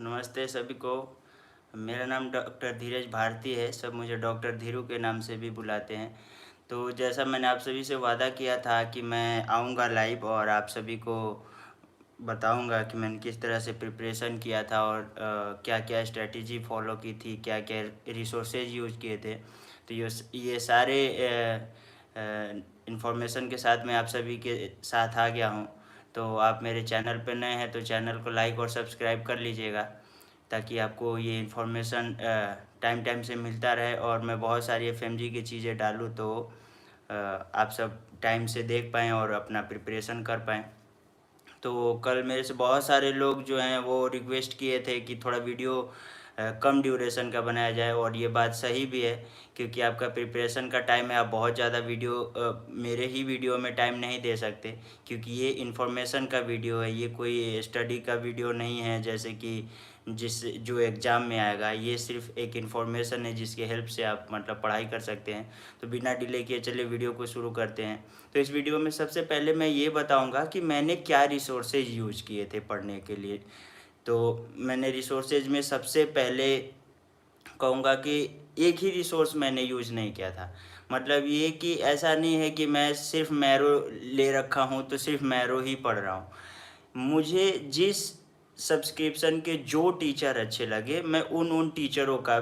नमस्ते सभी को। मेरा नाम डॉक्टर धीरज भारती है। सब मुझे डॉक्टर धीरू के नाम से भी बुलाते हैं। तो जैसा मैंने आप सभी से वादा किया था कि मैं आऊँगा लाइव और आप सभी को बताऊँगा कि मैंने किस तरह से प्रिपरेशन किया था और क्या-क्या स्ट्रैटेजी फ़ॉलो की थी, क्या-क्या रिसोर्सेज यूज़ किए थे। तो ये सारे इन्फॉर्मेशन के साथ मैं आप सभी के साथ आ गया हूँ। तो आप मेरे चैनल पे नए हैं तो चैनल को लाइक और सब्सक्राइब कर लीजिएगा, ताकि आपको ये इन्फॉर्मेशन टाइम टाइम से मिलता रहे और मैं बहुत सारी एफएमजी की चीज़ें डालूँ तो आप सब टाइम से देख पाएँ और अपना प्रिपरेशन कर पाएँ। तो कल मेरे से बहुत सारे लोग जो हैं वो रिक्वेस्ट किए थे कि थोड़ा वीडियो कम ड्यूरेशन का बनाया जाए, और ये बात सही भी है क्योंकि आपका प्रिपरेशन का टाइम है। आप बहुत ज़्यादा वीडियो मेरे ही वीडियो में टाइम नहीं दे सकते, क्योंकि ये इन्फॉर्मेशन का वीडियो है, ये कोई स्टडी का वीडियो नहीं है जैसे कि जो एग्ज़ाम में आएगा। ये सिर्फ एक इन्फॉर्मेशन है जिसके हेल्प से आप मतलब पढ़ाई कर सकते हैं। तो बिना डिले किए चलिए वीडियो को शुरू करते हैं। तो इस वीडियो में सबसे पहले मैं ये बताऊंगा कि मैंने क्या रिसोर्सेज यूज़ किए थे पढ़ने के लिए। तो मैंने रिसोर्सेज में सबसे पहले कहूँगा कि एक ही रिसोर्स मैंने यूज़ नहीं किया था। मतलब ये कि ऐसा नहीं है कि मैं सिर्फ़ मैरो ले रखा हूँ तो सिर्फ़ मैरो ही पढ़ रहा हूँ। मुझे जिस सब्सक्रिप्शन के जो टीचर अच्छे लगे मैं उन टीचरों का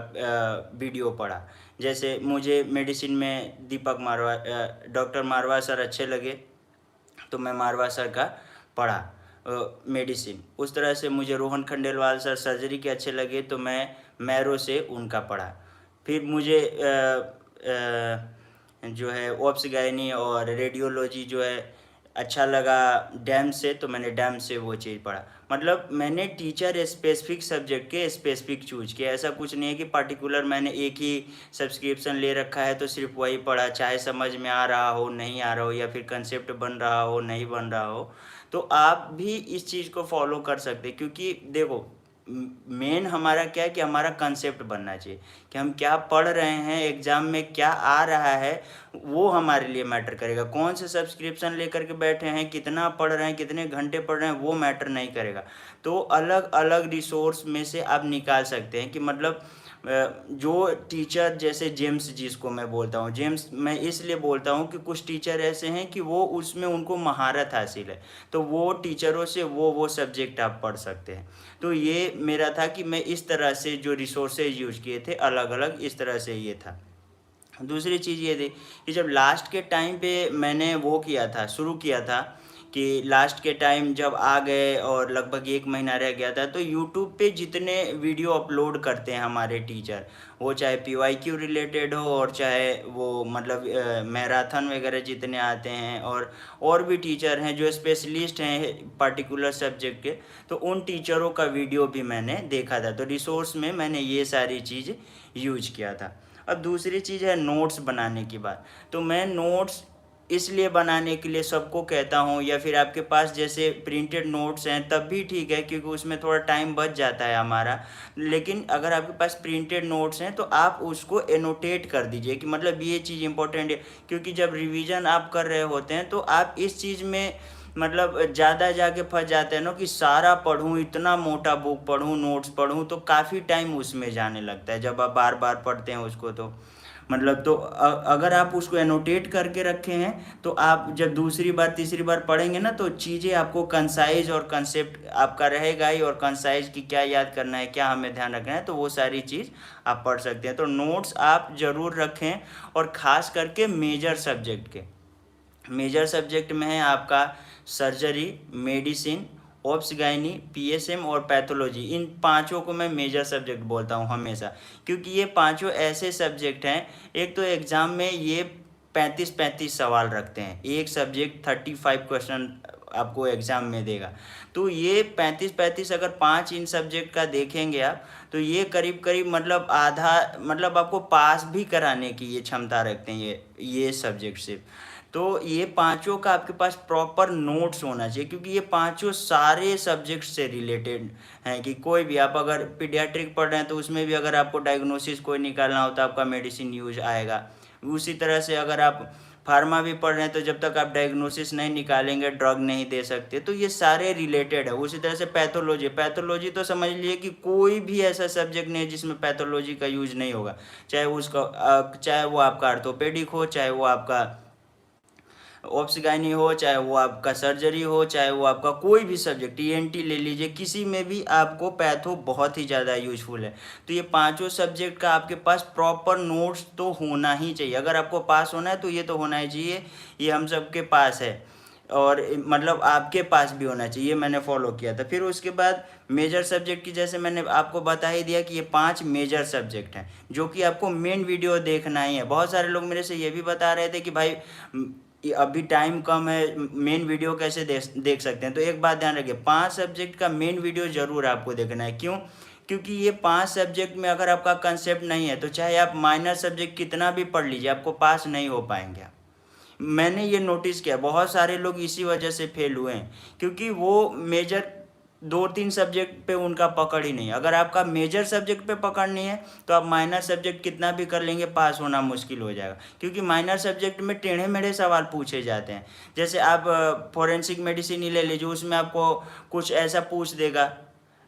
वीडियो पढ़ा। जैसे मुझे मेडिसिन में डॉक्टर मारवा सर अच्छे लगे तो मैं मारवा सर का पढ़ा मेडिसिन। उस तरह से मुझे रोहन खंडेलवाल सर सर्जरी के अच्छे लगे तो मैं मैरो से उनका पढ़ा। फिर मुझे जो है ओब्स गायनी और रेडियोलॉजी जो है अच्छा लगा डैम से, तो मैंने डैम से वो चीज़ पढ़ा। मतलब मैंने टीचर स्पेसिफिक सब्जेक्ट के स्पेसिफिक चूज किया। ऐसा कुछ नहीं है कि पार्टिकुलर मैंने एक ही सब्सक्रिप्शन ले रखा है तो सिर्फ वही पढ़ा, चाहे समझ में आ रहा हो नहीं आ रहा हो या फिर कंसेप्ट बन रहा हो नहीं बन रहा हो। तो आप भी इस चीज़ को फॉलो कर सकते हैं, क्योंकि देखो मेन हमारा क्या है कि हमारा कंसेप्ट बनना चाहिए कि हम क्या पढ़ रहे हैं, एग्ज़ाम में क्या आ रहा है, वो हमारे लिए मैटर करेगा। कौन से सब्सक्रिप्शन लेकर के बैठे हैं, कितना पढ़ रहे हैं, कितने घंटे पढ़ रहे हैं, वो मैटर नहीं करेगा। तो अलग अलग रिसोर्स में से आप निकाल सकते हैं कि मतलब जो टीचर जैसे जेम्स जिसको मैं बोलता हूँ, जेम्स मैं इसलिए बोलता हूँ कि कुछ टीचर ऐसे हैं कि वो उसमें उनको महारत हासिल है, तो वो टीचरों से वो सब्जेक्ट आप पढ़ सकते हैं। तो ये मेरा था कि मैं इस तरह से जो रिसोर्सेज यूज़ किए थे अलग अलग, इस तरह से ये था। दूसरी चीज़ ये थी कि जब लास्ट के टाइम पे मैंने वो किया था, शुरू किया था कि लास्ट के टाइम जब आ गए और लगभग 1 महीना रह गया था, तो यूट्यूब पे जितने वीडियो अपलोड करते हैं हमारे टीचर, वो चाहे पीवाईक्यू रिलेटेड हो और चाहे वो मतलब मैराथन वगैरह जितने आते हैं, और भी टीचर हैं जो स्पेशलिस्ट हैं पर्टिकुलर सब्जेक्ट के, तो उन टीचरों का वीडियो भी मैंने देखा था। तो रिसोर्स में मैंने ये सारी चीज़ यूज किया था। अब दूसरी चीज़ है नोट्स बनाने की बात। तो मैं नोट्स इसलिए बनाने के लिए सबको कहता हूँ, या फिर आपके पास जैसे प्रिंटेड नोट्स हैं तब भी ठीक है, क्योंकि उसमें थोड़ा टाइम बच जाता है हमारा। लेकिन अगर आपके पास प्रिंटेड नोट्स हैं तो आप उसको एनोटेट कर दीजिए कि मतलब ये चीज़ इंपॉर्टेंट है, क्योंकि जब रिवीजन आप कर रहे होते हैं तो आप इस चीज़ में मतलब ज़्यादा जाके फंस जाते हैं ना कि सारा पढूँ, इतना मोटा बुक पढूँ, नोट्स पढूँ, तो काफ़ी टाइम उसमें जाने लगता है जब आप बार-बार पढ़ते हैं उसको। तो मतलब तो अगर आप उसको एनोटेट करके रखे हैं तो आप जब दूसरी बार तीसरी बार पढ़ेंगे ना तो चीज़ें आपको कंसाइज़ और कंसेप्ट आपका रहेगा ही, और कंसाइज़ कि क्या याद करना है, क्या हमें ध्यान रखना है, तो वो सारी चीज़ आप पढ़ सकते हैं। तो नोट्स आप ज़रूर रखें, और ख़ास करके मेजर सब्जेक्ट में है आपका surgery, medicine, obs gynae, PSM और पैथोलॉजी। इन पांचों को मैं मेजर सब्जेक्ट बोलता हूँ हमेशा, क्योंकि ये पांचों ऐसे सब्जेक्ट हैं। एक तो एग्ज़ाम में ये 35-35 सवाल रखते हैं, एक सब्जेक्ट 35 क्वेश्चन आपको एग्ज़ाम में देगा। तो ये 35-35 अगर 5 इन सब्जेक्ट का देखेंगे आप, तो ये करीब करीब मतलब आधा, मतलब आपको पास भी कराने की ये क्षमता रखते हैं ये सब्जेक्ट सिर्फ। तो ये पांचों का आपके पास प्रॉपर नोट्स होना चाहिए, क्योंकि ये पांचों सारे सब्जेक्ट से रिलेटेड हैं। कि कोई भी आप अगर पीडियाट्रिक पढ़ रहे हैं तो उसमें भी अगर आपको डायग्नोसिस कोई निकालना हो तो आपका मेडिसिन यूज आएगा। उसी तरह से अगर आप फार्मा भी पढ़ रहे हैं, तो जब तक आप डायग्नोसिस नहीं निकालेंगे ड्रग नहीं दे सकते। तो ये सारे रिलेटेड है। उसी तरह से पैथोलॉजी तो समझ लीजिए कि कोई भी ऐसा सब्जेक्ट नहीं है जिसमें पैथोलॉजी का यूज नहीं होगा। चाहे वो आपका आर्थोपेडिक हो, चाहे वो आपका ऑप्स गायनी हो, चाहे वो आपका सर्जरी हो, चाहे वो आपका कोई भी सब्जेक्ट ईएनटी ले लीजिए, किसी में भी आपको पैथो बहुत ही ज़्यादा यूजफुल है। तो ये पांचों सब्जेक्ट का आपके पास प्रॉपर नोट्स तो होना ही चाहिए। अगर आपको पास होना है तो ये तो होना ही चाहिए, ये हम सबके पास है, और मतलब आपके पास भी होना चाहिए। मैंने फॉलो किया था। फिर उसके बाद मेजर सब्जेक्ट की, जैसे मैंने आपको बता ही दिया कि ये 5 मेजर सब्जेक्ट हैं जो कि आपको मेन वीडियो देखना ही है। बहुत सारे लोग मेरे से ये भी बता रहे थे कि भाई अभी टाइम कम है, मेन वीडियो कैसे देख सकते हैं। तो एक बात ध्यान रखिए, 5 सब्जेक्ट का मेन वीडियो ज़रूर आपको देखना है। क्यों? क्योंकि ये 5 सब्जेक्ट में अगर आपका कंसेप्ट नहीं है तो चाहे आप माइनर सब्जेक्ट कितना भी पढ़ लीजिए, आपको पास नहीं हो पाएंगे। मैंने ये नोटिस किया, बहुत सारे लोग इसी वजह से फेल हुए हैं, क्योंकि वो मेजर 2-3 सब्जेक्ट पे उनका पकड़ ही नहीं। अगर आपका मेजर सब्जेक्ट पे पकड़ नहीं है तो आप माइनर सब्जेक्ट कितना भी कर लेंगे, पास होना मुश्किल हो जाएगा। क्योंकि माइनर सब्जेक्ट में टेढ़े मेढ़े सवाल पूछे जाते हैं। जैसे आप फॉरेंसिक मेडिसिन ही ले लीजिए, उसमें आपको कुछ ऐसा पूछ देगा,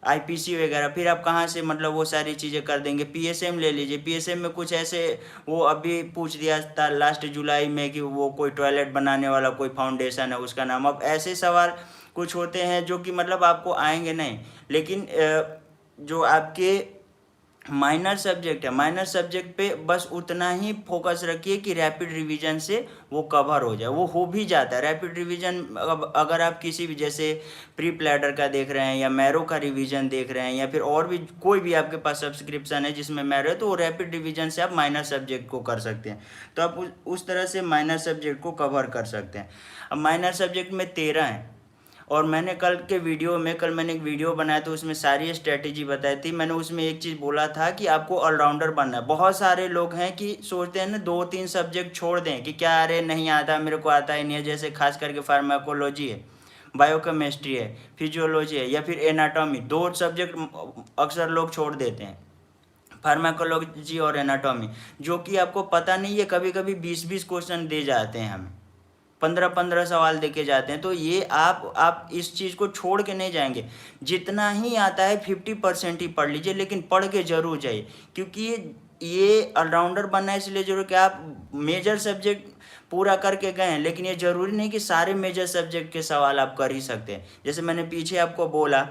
आईपीसी वगैरह, फिर आप कहाँ से मतलब वो सारी चीज़ें कर देंगे। पीएसएम ले लीजिए, पीएसएम में कुछ ऐसे वो अभी पूछ दिया था लास्ट जुलाई में कि वो कोई टॉयलेट बनाने वाला कोई फाउंडेशन है उसका नाम। अब ऐसे सवाल कुछ होते हैं जो कि मतलब आपको आएंगे नहीं। लेकिन जो आपके माइनर सब्जेक्ट है, माइनर सब्जेक्ट पे बस उतना ही फोकस रखिए कि रैपिड रिवीजन से वो कवर हो जाए। वो हो भी जाता है रैपिड रिवीजन। अगर आप किसी भी जैसे प्री प्लैडर का देख रहे हैं या मैरो का रिवीजन देख रहे हैं, या फिर और भी कोई भी आपके पास सब्सक्रिप्शन है जिसमें मैरो है, तो वो रैपिड रिवीजन से आप माइनर सब्जेक्ट को कर सकते हैं। तो आप उस तरह से माइनर सब्जेक्ट को कवर कर सकते हैं। अब माइनर सब्जेक्ट में 13 हैं, और मैंने कल मैंने एक वीडियो बनाया तो उसमें सारी स्ट्रेटेजी बताई थी। मैंने उसमें एक चीज़ बोला था कि आपको ऑलराउंडर बनना है। बहुत सारे लोग हैं कि सोचते हैं ना 2-3 सब्जेक्ट छोड़ दें कि क्या, अरे नहीं आता, मेरे को आता ही नहीं है। जैसे खास करके फार्माकोलॉजी है, बायोकेमिस्ट्री है, फिजियोलॉजी है, या फिर एनाटॉमी, 2 सब्जेक्ट अक्सर लोग छोड़ देते हैं, फार्माकोलॉजी और एनाटॉमी, जो कि आपको पता नहीं है। कभी कभी 20-20 क्वेश्चन दे जाते हैं हमें, 15-15 सवाल देके जाते हैं। तो ये आप इस चीज़ को छोड़ के नहीं जाएंगे। जितना ही आता है 50% ही पढ़ लीजिए, लेकिन पढ़ के जरूर जाइए। क्योंकि ये ऑलराउंडर बनना है इसलिए जरूर कि आप मेजर सब्जेक्ट पूरा करके गए हैं, लेकिन ये जरूरी नहीं कि सारे मेजर सब्जेक्ट के सवाल आप कर ही सकते हैं। जैसे मैंने पीछे आपको बोला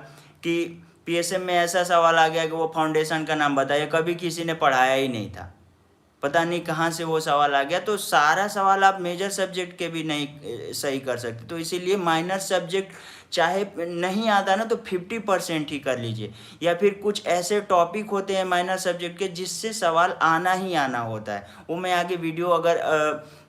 कि पीएसएम में ऐसा सवाल आ गया कि वो फाउंडेशन का नाम बताइए, कभी किसी ने पढ़ाया ही नहीं था, पता नहीं कहाँ से वो सवाल आ गया। तो सारा सवाल आप मेजर सब्जेक्ट के भी नहीं सही कर सकते। तो इसीलिए माइनर सब्जेक्ट चाहे नहीं आता ना तो 50% ही कर लीजिए। या फिर कुछ ऐसे टॉपिक होते हैं माइनर सब्जेक्ट के जिससे सवाल आना ही आना होता है। वो मैं आगे वीडियो अगर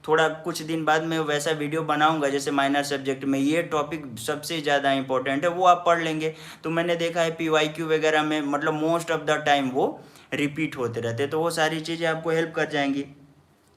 थोड़ा कुछ दिन बाद मैं वैसा वीडियो बनाऊंगा, जैसे माइनर सब्जेक्ट में ये टॉपिक सबसे ज़्यादा इंपॉर्टेंट है, वो आप पढ़ लेंगे। तो मैंने देखा है पीवाईक्यू वगैरह में मतलब मोस्ट ऑफ द टाइम वो रिपीट होते रहते, तो वो सारी चीज़ें आपको हेल्प कर जाएंगी।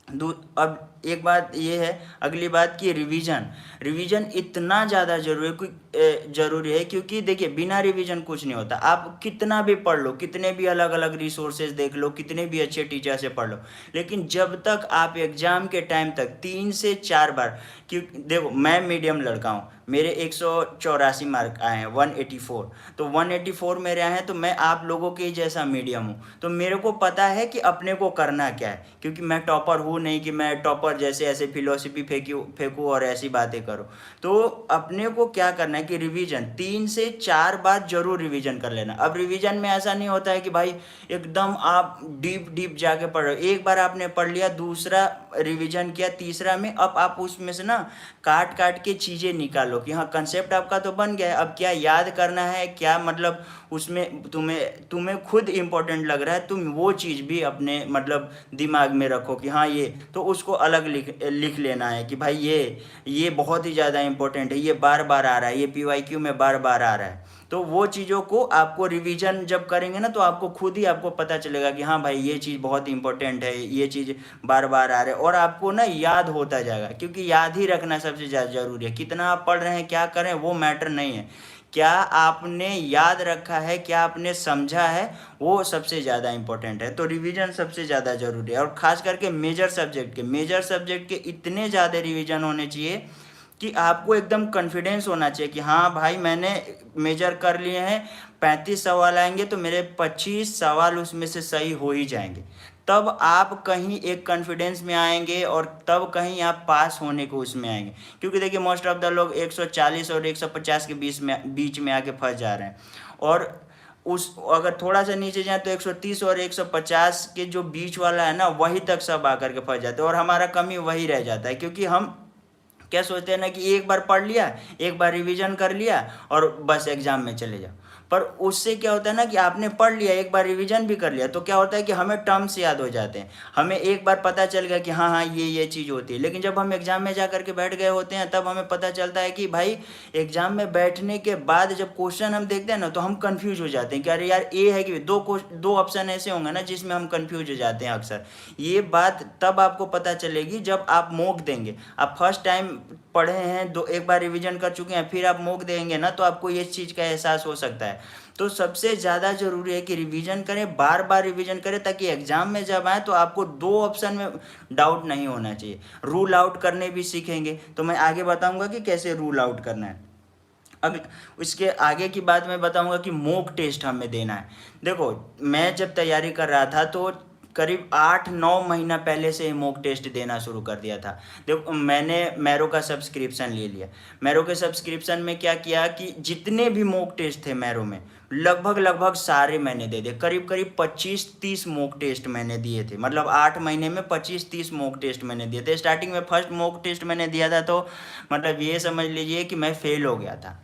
अब एक बात ये है, अगली बात की रिवीजन इतना ज़्यादा ज़रूरी है, क्योंकि देखिए बिना रिवीजन कुछ नहीं होता। आप कितना भी पढ़ लो, कितने भी अलग अलग रिसोर्सेज देख लो, कितने भी अच्छे टीचर से पढ़ लो, लेकिन जब तक आप एग्ज़ाम के टाइम तक 3 से 4 बार, क्योंकि देखो मैं मीडियम लड़का हूँ, मेरे 184 मार्क आए हैं, 184, तो 184 मेरे आए हैं, तो मैं आप लोगों के जैसा मीडियम हूँ। तो मेरे को पता है कि अपने को करना क्या है, क्योंकि मैं टॉपर हूँ नहीं कि मैं टॉपर जैसे ऐसे फिलोसफी फेंकूँ और ऐसी बातें करूँ। तो अपने को क्या करना है कि रिवीजन 3 से 4 बार जरूर रिवीजन कर लेना। अब रिवीजन में ऐसा नहीं होता है कि भाई एकदम आप डीप जाके पढ़ रहे हो। एक बार आपने पढ़ लिया, दूसरा रिवीजन किया, तीसरा में अब आप उसमें से ना काट के चीज़ें निकालो कि हाँ कंसेप्ट आपका तो बन गया है, अब क्या याद करना है, क्या मतलब उसमें तुम्हें खुद इम्पोर्टेंट लग रहा है, तुम वो चीज़ भी अपने मतलब दिमाग में रखो कि हाँ ये तो उसको अलग लिख लेना है कि भाई ये बहुत ही ज़्यादा इंपॉर्टेंट है, ये बार बार आ रहा है, ये पीवाईक्यू में बार बार आ रहा है। तो वो चीज़ों को आपको रिवीजन जब करेंगे ना तो आपको खुद ही आपको पता चलेगा कि हाँ भाई ये चीज़ बहुत इंपॉर्टेंट है, ये चीज़ बार बार आ रहा है, और आपको ना याद होता जाएगा। क्योंकि याद ही रखना सबसे ज़्यादा ज़रूरी है। कितना आप पढ़ रहे हैं, क्या कर रहे हैं, वो मैटर नहीं है, क्या आपने याद रखा है, क्या आपने समझा है, वो सबसे ज़्यादा इम्पोर्टेंट है। तो रिवीजन सबसे ज़्यादा ज़रूरी है, और ख़ास करके मेजर सब्जेक्ट के इतने ज़्यादा रिवीजन होने चाहिए कि आपको एकदम कॉन्फिडेंस होना चाहिए कि हाँ भाई मैंने मेजर कर लिए हैं, 35 सवाल आएंगे तो मेरे 25 सवाल उसमें से सही हो ही जाएंगे। तब आप कहीं एक कॉन्फिडेंस में आएंगे और तब कहीं आप पास होने को उसमें आएंगे। क्योंकि देखिए मोस्ट ऑफ द लोग 140 और 150 के बीच में आके फंस जा रहे हैं, और उस अगर थोड़ा सा नीचे जाए तो 130 और 150 के जो बीच वाला है ना, वही तक सब आकर के फंस जाते हैं, और हमारा कमी वही रह जाता है। क्योंकि हम क्या सोचते हैं ना कि एक बार पढ़ लिया, एक बार रिवीजन कर लिया और बस एग्जाम में चले जाओ। पर उससे क्या होता है ना कि आपने पढ़ लिया, एक बार रिवीजन भी कर लिया, तो क्या होता है कि हमें टर्म्स याद हो जाते हैं, हमें एक बार पता चल गया कि हाँ हाँ ये चीज़ होती है। लेकिन जब हम एग्जाम में जा करके बैठ गए होते हैं, तब हमें पता चलता है कि भाई एग्जाम में बैठने के बाद जब क्वेश्चन हम देखते हैं ना, तो हम कंफ्यूज हो जाते हैं कि अरे यार ए है कि दो ऑप्शन ऐसे होंगे ना जिसमें हम कंफ्यूज हो जाते हैं अक्सर। ये बात तब आपको पता चलेगी जब आप मॉक देंगे। आप फर्स्ट टाइम पढ़े हैं, एक बार रिवीजन कर चुके हैं, फिर आप मॉक देंगे ना, तो आपको ये चीज़ का एहसास हो सकता है। तो सबसे ज़्यादा ज़रूरी है कि रिवीजन करें, बार बार रिवीजन करें, ताकि एग्जाम में जब आए तो आपको दो ऑप्शन में डाउट नहीं होना चाहिए। रूल आउट करने भी सीखेंगे, तो मैं आगे बताऊंगा कि कैसे रूल आउट करना है। अब इसके आगे की बात मैं बताऊंगा कि मॉक टेस्ट हमें देना है। देखो मैं जब तैयारी कर रहा था तो करीब 8-9 महीना पहले से मॉक टेस्ट देना शुरू कर दिया था। देखो मैंने मैरो का सब्सक्रिप्शन ले लिया। मैरो के सब्सक्रिप्शन में क्या किया कि जितने भी मॉक टेस्ट थे मैरो में, लगभग सारे मैंने दे दिए। करीब 25-30 मॉक टेस्ट मैंने दिए थे, मतलब 8 महीने में 25-30 मॉक टेस्ट मैंने दिए थे। स्टार्टिंग में फर्स्ट मॉक टेस्ट मैंने दिया था तो मतलब ये समझ लीजिए कि मैं फेल हो गया था,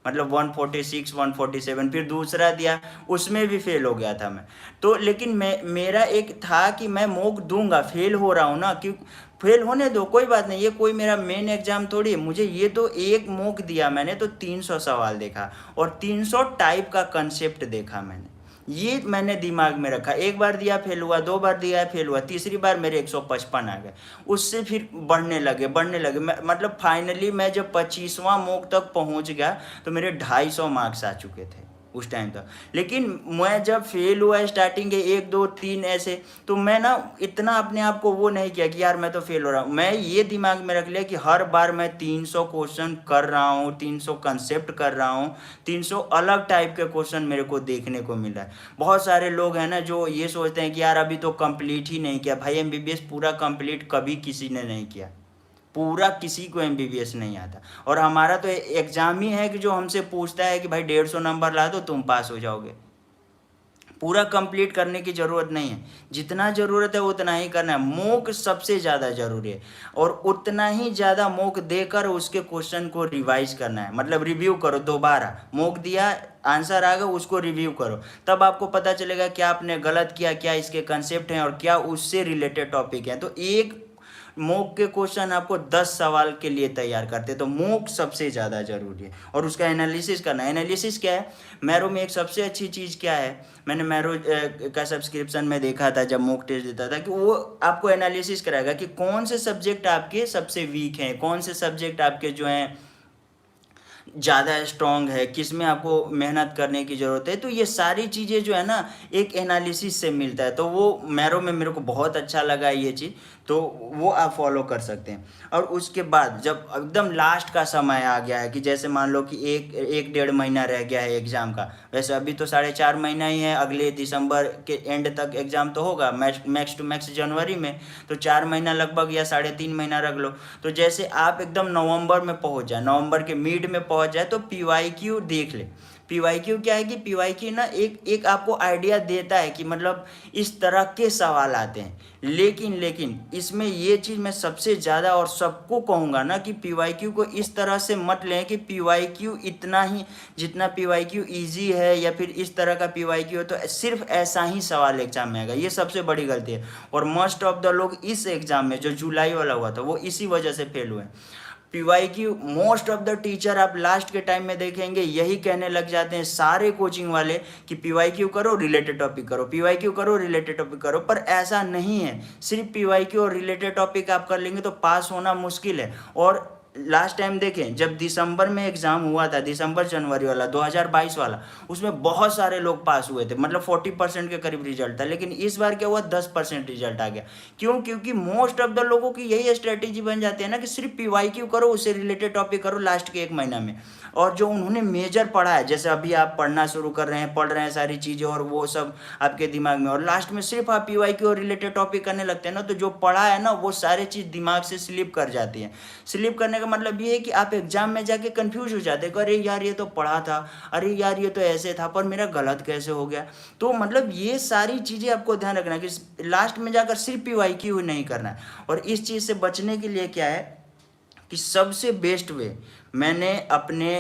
मतलब 146 147। फिर दूसरा दिया, उसमें भी फेल हो गया था मैं। तो लेकिन मेरा एक था कि मैं मॉक दूंगा, फेल हो रहा हूँ ना, क्यों फेल होने दो, कोई बात नहीं, ये कोई मेरा मेन एग्जाम थोड़ी है। मुझे ये तो एक मॉक दिया मैंने तो 300 सवाल देखा और 300 टाइप का कंसेप्ट देखा मैंने। ये मैंने दिमाग में रखा, एक बार दिया फेल हुआ, दो बार दिया फेल हुआ, तीसरी बार मेरे 155 आ गए। उससे फिर बढ़ने लगे मतलब फाइनली मैं जब 25वां मॉक तक पहुंच गया तो मेरे 250 मार्क्स आ चुके थे उस टाइम तक। लेकिन मैं जब फेल हुआ स्टार्टिंग के 1 2 3 ऐसे, तो मैं ना इतना अपने आप को वो नहीं किया कि यार मैं तो फेल हो रहा हूँ। मैं ये दिमाग में रख लिया कि हर बार मैं 300 क्वेश्चन कर रहा हूँ, 300 कंसेप्ट कर रहा हूँ, 300 अलग टाइप के क्वेश्चन मेरे को देखने को मिला है। बहुत सारे लोग हैं ना जो ये सोचते हैं कि यार अभी तो कंप्लीट ही नहीं किया। भाई एमबीबीएस पूरा कंप्लीट कभी किसी ने नहीं किया, पूरा किसी को एमबीबीएस नहीं आता। और हमारा तो एग्जाम ही है कि जो हमसे पूछता है कि भाई 150 नंबर ला दो तुम पास हो जाओगे। पूरा कंप्लीट करने की ज़रूरत नहीं है, जितना ज़रूरत है उतना ही करना है। मॉक सबसे ज़्यादा ज़रूरी है, और उतना ही ज़्यादा मॉक देकर उसके क्वेश्चन को रिवाइज करना है, मतलब रिव्यू करो। दोबारा मॉक दिया, आंसर आ गया, उसको रिव्यू करो, तब आपको पता चलेगा क्या आपने गलत किया, क्या इसके कंसेप्ट हैं और क्या उससे रिलेटेड टॉपिक है। तो एक मॉक के क्वेश्चन आपको 10 सवाल के लिए तैयार करते हैं। तो मॉक सबसे ज़्यादा ज़रूरी है, और उसका एनालिसिस करना। एनालिसिस क्या है, मैरो में एक सबसे अच्छी चीज़ क्या है, मैंने मैरो का सब्सक्रिप्शन में देखा था जब मॉक टेस्ट देता था, कि वो आपको एनालिसिस कराएगा कि कौन से सब्जेक्ट आपके सबसे वीक हैं, कौन से सब्जेक्ट आपके जो हैं ज़्यादा स्ट्रॉन्ग है, किस में आपको मेहनत करने की ज़रूरत है। तो ये सारी चीज़ें जो है ना एक एनालिसिस से मिलता है। तो वो मैरो में मेरे को बहुत अच्छा लगा ये चीज़, तो वो आप फॉलो कर सकते हैं। और उसके बाद जब एकदम लास्ट का समय आ गया है, कि जैसे मान लो कि एक 1.5 महीना रह गया है एग्ज़ाम का, वैसे अभी तो 4.5 महीना ही है, अगले दिसंबर के एंड तक एग्ज़ाम तो होगा, मैक्स टू मैक्स जनवरी में, तो 4 महीना लगभग या 3.5 महीना रख लो। तो जैसे आप एकदम नवंबर में पहुंच जाए, नवंबर के मिड में पहुंच जाए, तो पीवाईक्यू देख ले। पीवाईक्यू क्या है कि पीवाईक्यू ना एक आपको आइडिया देता है कि मतलब इस तरह के सवाल आते हैं। लेकिन इसमें ये चीज़ मैं सबसे ज़्यादा और सबको कहूँगा ना कि पीवाईक्यू को इस तरह से मत लें कि पीवाईक्यू इतना ही, जितना पीवाईक्यू इजी है या फिर इस तरह का पीवाईक्यू है तो सिर्फ ऐसा ही सवाल एग्जाम में आएगा। ये सबसे बड़ी गलती है, और मोस्ट ऑफ द लोग इस एग्ज़ाम में जो जुलाई वाला हुआ था वो इसी वजह से फेल हुए। PYQ most of the teacher आप लास्ट के टाइम में देखेंगे यही कहने लग जाते हैं सारे कोचिंग वाले कि पीवाईक्यू करो, रिलेटेड टॉपिक करो, पीवाईक्यू करो, रिलेटेड टॉपिक करो। पर ऐसा नहीं है, सिर्फ पीवाईक्यू और रिलेटेड टॉपिक आप कर लेंगे तो पास होना मुश्किल है। और लास्ट टाइम देखें जब दिसंबर में एग्ज़ाम हुआ था, दिसंबर जनवरी वाला 2022 वाला, उसमें बहुत सारे लोग पास हुए थे, मतलब 40% के करीब रिजल्ट था। लेकिन इस बार क्या हुआ, 10% रिजल्ट आ गया। क्यों? क्योंकि मोस्ट ऑफ द लोगों की यही स्ट्रेटेजी बन जाती है ना कि सिर्फ PYQ करो, उससे रिलेटेड टॉपिक करो लास्ट के 1 महीना में। और जो उन्होंने मेजर पढ़ा है, जैसे अभी आप पढ़ना शुरू कर रहे हैं, पढ़ रहे हैं सारी चीज़ें और वो सब आपके दिमाग में, और लास्ट में सिर्फ आप PYQ और रिलेटेड टॉपिक करने लगते हैं ना, तो जो पढ़ा है ना वो सारी चीज़ दिमाग से स्लिप कर जाती है। स्लिप करने का मतलब ये है कि आप एग्जाम में जाके कंफ्यूज हो जाते हैं, अरे यार ये तो पढ़ा था, अरे यार ये तो ऐसे था, पर मेरा गलत कैसे हो गया। तो मतलब ये सारी चीज़ें आपको ध्यान रखना है कि लास्ट में जाकर सिर्फ PYQ नहीं करना है। और इस चीज़ से बचने के लिए क्या है कि सबसे बेस्ट वे मैंने अपने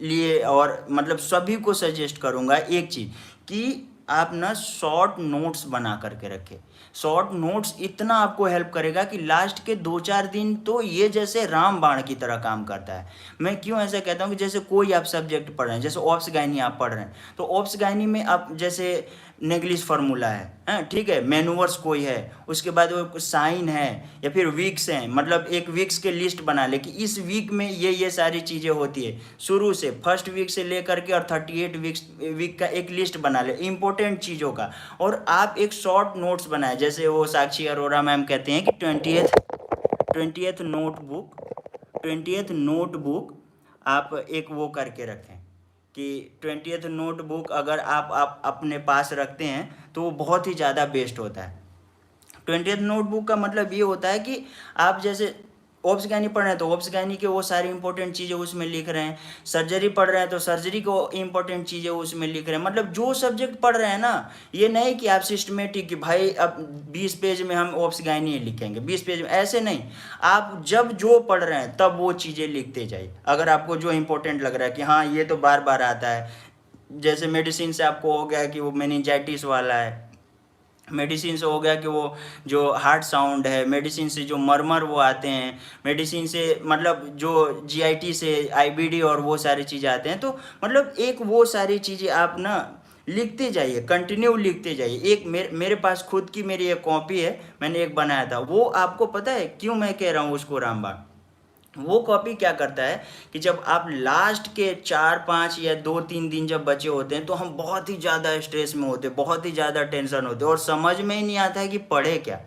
लिए और मतलब सभी को सजेस्ट करूँगा एक चीज़, कि आप ना शॉर्ट नोट्स बना करके रखें। शॉर्ट नोट्स इतना आपको हेल्प करेगा कि लास्ट के 2-4 दिन तो ये जैसे रामबाण की तरह काम करता है। मैं क्यों ऐसा कहता हूँ कि जैसे कोई आप सब्जेक्ट पढ़ रहे हैं, जैसे ऑप्स गायनी आप पढ़ रहे हैं, तो ऑप्स गायनी में आप जैसे नेग्लिश फार्मूला है, ठीक है, मैनूवर्स कोई है, उसके बाद वो साइन है या फिर वीक्स हैं, मतलब एक वीक्स के लिस्ट बना ले कि इस वीक में ये सारी चीज़ें होती है, शुरू से फर्स्ट वीक से लेकर के और 38 वीक का एक लिस्ट बना ले इंपॉर्टेंट चीज़ों का। और आप एक शॉर्ट नोट्स बनाए, जैसे वो साक्षी अरोरा मैम कहते हैं कि 20th नोटबुक आप एक वो करके रखें कि 20th नोटबुक अगर आप अपने पास रखते हैं तो वो बहुत ही ज़्यादा बेस्ट होता है। 20th नोटबुक का मतलब ये होता है कि आप जैसे ऑप्स गायनी पढ़ रहे हैं तो ऑप्स गायनी के वो सारी इंपॉर्टेंट चीज़ें उसमें लिख रहे हैं, सर्जरी पढ़ रहे हैं तो सर्जरी को इंपॉर्टेंट चीज़ें उसमें लिख रहे हैं। मतलब जो सब्जेक्ट पढ़ रहे हैं ना, ये नहीं कि आप सिस्टमेटिक कि भाई अब 20 पेज में हम ऑप्स गायनी ही लिखेंगे, 20 पेज में, ऐसे नहीं। आप जब जो पढ़ रहे हैं तब वो चीज़ें लिखते जाइए, अगर आपको जो इंपॉर्टेंट लग रहा है कि हाँ ये तो बार बार आता है। जैसे मेडिसिन से आपको हो गया कि वो मेनिंजाइटिस वाला है, मेडिसिन से हो गया कि वो जो हार्ट साउंड है, मेडिसिन से जो मरमर वो आते हैं, मेडिसिन से मतलब जो GIT से IBD और वो सारी चीज़ें आते हैं। तो मतलब एक वो सारी चीज़ें आप ना लिखते जाइए, कंटिन्यू लिखते जाइए। एक मेरे पास खुद की मेरी एक कॉपी है, मैंने एक बनाया था, वो आपको पता है क्यों मैं कह रहा हूँ उसको रामबाण। वो कॉपी क्या करता है कि जब आप लास्ट के 4-5 या 2-3 दिन जब बचे होते हैं तो हम बहुत ही ज़्यादा स्ट्रेस में होते हैं, बहुत ही ज़्यादा टेंशन होते हैं और समझ में ही नहीं आता है कि पढ़े क्या।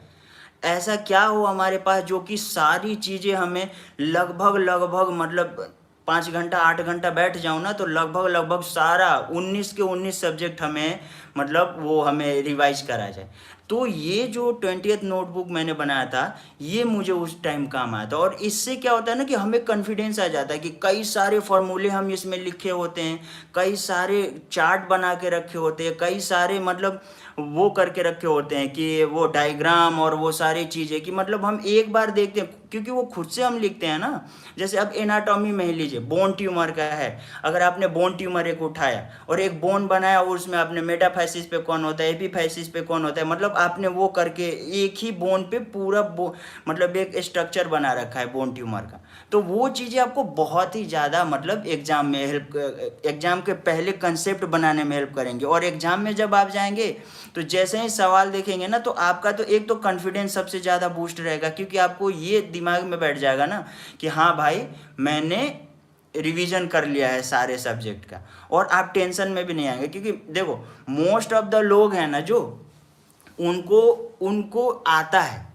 ऐसा क्या हो हमारे पास जो कि सारी चीज़ें हमें लगभग मतलब 5 घंटा 8 घंटा बैठ जाऊँ ना तो लगभग सारा 19 के 19 सब्जेक्ट हमें मतलब वो हमें रिवाइज करा जाए। तो ये जो 20th नोटबुक मैंने बनाया था, ये मुझे उस टाइम काम आया था। और इससे क्या होता है ना कि हमें कॉन्फिडेंस आ जाता है कि कई सारे फॉर्मूले हम इसमें लिखे होते हैं, कई सारे चार्ट बना के रखे होते हैं, कई सारे मतलब वो करके रखे होते हैं कि वो डायग्राम और वो सारी चीज़ें कि मतलब हम एक बार देखते हैं, क्योंकि वो खुद से हम लिखते हैं ना। जैसे अब एनाटॉमी में ही लीजिए, बोन ट्यूमर का है, अगर आपने बोन ट्यूमर एक उठाया और एक बोन बनाया और उसमें आपने मेटाफाइसिस पे कौन होता है, एपीफाइसिस पे कौन होता है, मतलब आपने वो करके एक ही बोन पे पूरा मतलब एक स्ट्रक्चर बना रखा है बोन ट्यूमर का। तो वो चीज़ें आपको बहुत ही ज़्यादा मतलब एग्जाम में एग्जाम के पहले कंसेप्ट बनाने में हेल्प करेंगे। और एग्जाम में जब आप जाएंगे तो जैसे ही सवाल देखेंगे ना तो आपका तो एक तो कॉन्फिडेंस सबसे ज़्यादा बूस्ट रहेगा, क्योंकि आपको ये दिमाग में बैठ जाएगा ना कि हाँ भाई मैंने रिवीजन कर लिया है सारे सब्जेक्ट का। और आप टेंशन में भी नहीं आएंगे, क्योंकि देखो मोस्ट ऑफ द लोग हैं ना जो उनको उनको आता है,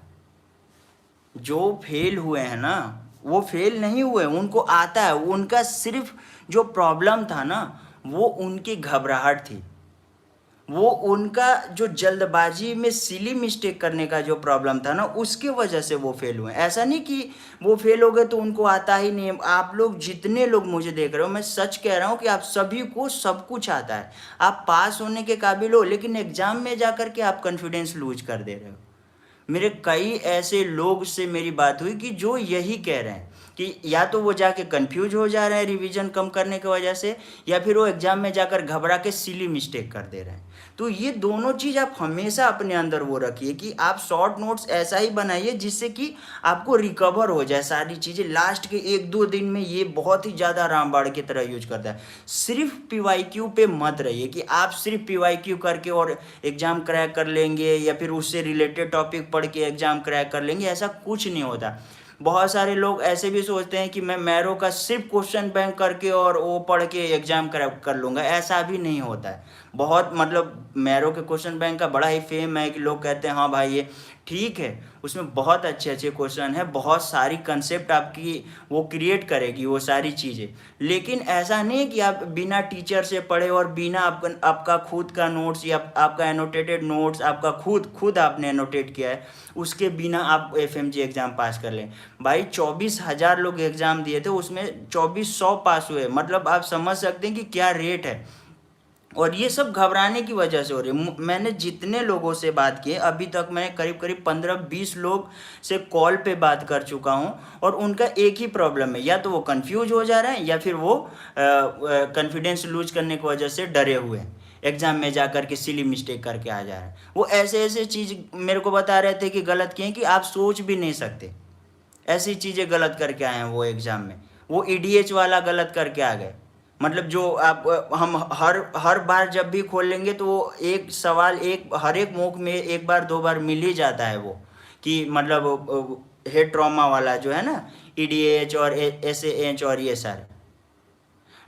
जो फेल हुए हैं ना वो फेल नहीं हुए, उनको आता है। उनका सिर्फ जो प्रॉब्लम था ना वो उनकी घबराहट थी, वो उनका जो जल्दबाजी में सिली मिस्टेक करने का जो प्रॉब्लम था ना उसके वजह से वो फेल हुए। ऐसा नहीं कि वो फेल हो गए तो उनको आता ही नहीं। आप लोग जितने लोग मुझे देख रहे हो, मैं सच कह रहा हूँ कि आप सभी को सब कुछ आता है, आप पास होने के काबिल हो, लेकिन एग्जाम में जाकर के आप कॉन्फिडेंस लूज कर दे रहे हो। मेरे कई ऐसे लोग से मेरी बात हुई कि जो यही कह रहे हैं कि या तो वो जाके कंफ्यूज हो जा रहे हैं रिवीजन कम करने की वजह से, या फिर वो एग्जाम में जाकर घबरा के सिली मिस्टेक कर दे रहे हैं। तो ये दोनों चीज़ आप हमेशा अपने अंदर वो रखिए कि आप शॉर्ट नोट्स ऐसा ही बनाइए जिससे कि आपको रिकवर हो जाए सारी चीज़ें लास्ट के 1-2 दिन में। ये बहुत ही ज़्यादा रामबाण की तरह यूज करता है। सिर्फ PYQ पे मत रहिए कि आप सिर्फ PYQ करके और एग्ज़ाम क्रैक कर लेंगे या फिर उससे रिलेटेड टॉपिक पढ़ के एग्ज़ाम क्रैक कर लेंगे, ऐसा कुछ नहीं होता। बहुत सारे लोग ऐसे भी सोचते हैं कि मैं मैरो का सिर्फ क्वेश्चन बैंक करके और वो पढ़ के एग्जाम कर लूँगा, ऐसा भी नहीं होता है। बहुत मतलब मैरो के क्वेश्चन बैंक का बड़ा ही फेम है कि लोग कहते हैं हाँ भाई ये ठीक है, उसमें बहुत अच्छे अच्छे क्वेश्चन है, बहुत सारी कंसेप्ट आपकी वो क्रिएट करेगी वो सारी चीज़ें। लेकिन ऐसा नहीं है कि आप बिना टीचर से पढ़े और बिना आपका खुद का नोट्स या आपका एनोटेटेड नोट्स आपका खुद आपने एनोटेट किया है, उसके बिना आप एफएमजी एग्ज़ाम पास कर लें। भाई 24,000 लोग एग्ज़ाम दिए थे, उसमें 2400 पास हुए, मतलब आप समझ सकते हैं कि क्या रेट है। और ये सब घबराने की वजह से हो रही है। मैंने जितने लोगों से बात की है अभी तक, मैं करीब करीब 15-20 लोग से कॉल पे बात कर चुका हूँ, और उनका एक ही प्रॉब्लम है, या तो वो कंफ्यूज हो जा रहे हैं या फिर वो कॉन्फिडेंस लूज करने की वजह से डरे हुए हैं, एग्जाम में जा कर के सिली मिस्टेक करके आ जा रहे हैं। वो ऐसे ऐसे चीज़ मेरे को बता रहे थे कि गलत किए कि आप सोच भी नहीं सकते, ऐसी चीज़ें गलत करके आए हैं वो एग्ज़ाम में। वो ईडीएच वाला गलत करके आ गए, मतलब जो आप हम हर बार जब भी खोल लेंगे तो वो एक सवाल हर एक मॉक में एक बार दो बार मिल ही जाता है, वो कि मतलब हेड ट्रॉमा वाला जो है ना, ईडीएच और एसएएच और ये सारे।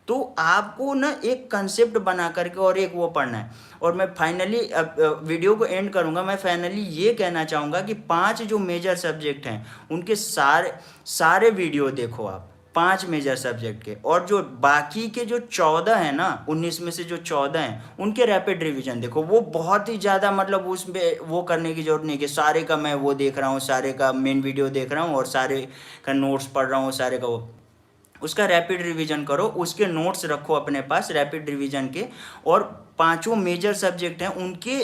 तो आपको ना एक कंसेप्ट बना करके और एक वो पढ़ना है। और मैं फाइनली वीडियो को एंड करूंगा, मैं फाइनली ये कहना चाहूँगा कि 5 जो मेजर सब्जेक्ट हैं उनके सारे सारे वीडियो देखो आप, 5 मेजर सब्जेक्ट के, और जो बाकी के जो 14 हैं ना, 19 में से जो 14 हैं उनके रैपिड रिवीजन देखो। वो बहुत ही ज़्यादा, मतलब उसमें वो करने की ज़रूरत नहीं कि सारे का मैं वो देख रहा हूँ, सारे का मेन वीडियो देख रहा हूँ और सारे का नोट्स पढ़ रहा हूँ, सारे का वो, उसका रैपिड रिवीजन करो, उसके नोट्स रखो अपने पास रैपिड रिवीजन के, और 5 मेजर सब्जेक्ट हैं उनके